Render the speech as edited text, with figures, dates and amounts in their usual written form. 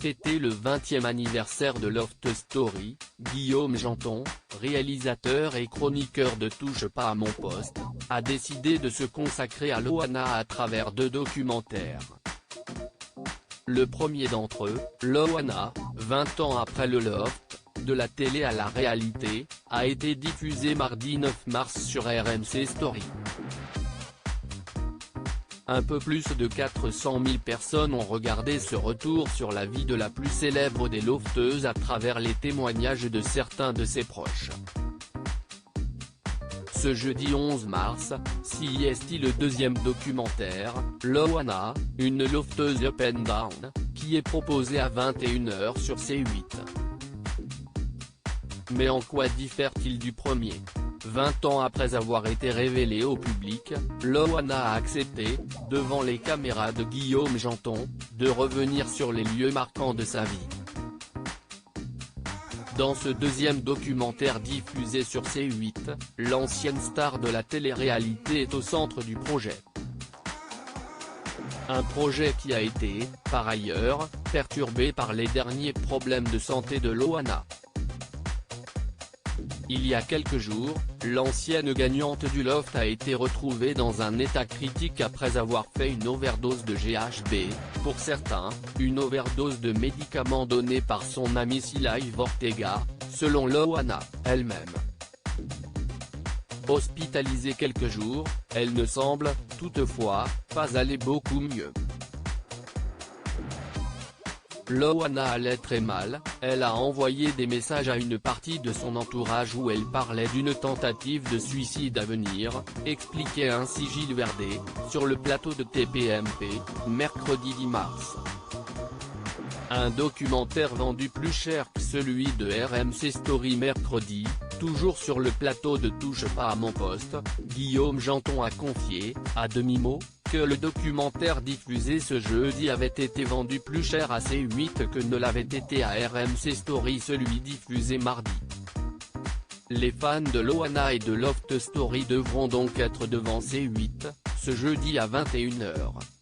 fêter le 20e anniversaire de Loft Story, Guillaume Janton, réalisateur et chroniqueur de Touche pas à mon poste, a décidé de se consacrer à Loana à travers 2 documentaires. Le premier d'entre eux, Loana, 20 ans après le Loft, de la télé à la réalité, a été diffusé mardi 9 mars sur RMC Story. Un peu plus de 400 000 personnes ont regardé ce retour sur la vie de la plus célèbre des lofteuses à travers les témoignages de certains de ses proches. Ce jeudi 11 mars, CIST le 2e documentaire, Loana, une lofteuse up and down, qui est proposé à 21 h sur C8. Mais en quoi diffère-t-il du premier ? 20 ans après avoir été révélé au public, Loana a accepté, devant les caméras de Guillaume Janton, de revenir sur les lieux marquants de sa vie. Dans ce 2e documentaire diffusé sur C8, l'ancienne star de la télé-réalité est au centre du projet. Un projet qui a été, par ailleurs, perturbé par les derniers problèmes de santé de Loana. Il y a quelques jours, l'ancienne gagnante du Loft a été retrouvée dans un état critique après avoir fait une overdose de GHB, pour certains, une overdose de médicaments donnés par son amie Sylvie Ortega, selon Loana, elle-même. Hospitalisée quelques jours, elle ne semble, toutefois, pas aller beaucoup mieux. Loana allait très mal, elle a envoyé des messages à une partie de son entourage où elle parlait d'une tentative de suicide à venir, expliquait ainsi Gilles Verdet, sur le plateau de TPMP, mercredi 10 mars. Un documentaire vendu plus cher que celui de RMC Story mercredi, toujours sur le plateau de Touche pas à mon poste, Guillaume Janton a confié, à demi-mot, que le documentaire diffusé ce jeudi avait été vendu plus cher à C8 que ne l'avait été à RMC Story celui diffusé mardi. Les fans de Loana et de Loft Story devront donc être devant C8, ce jeudi à 21 h.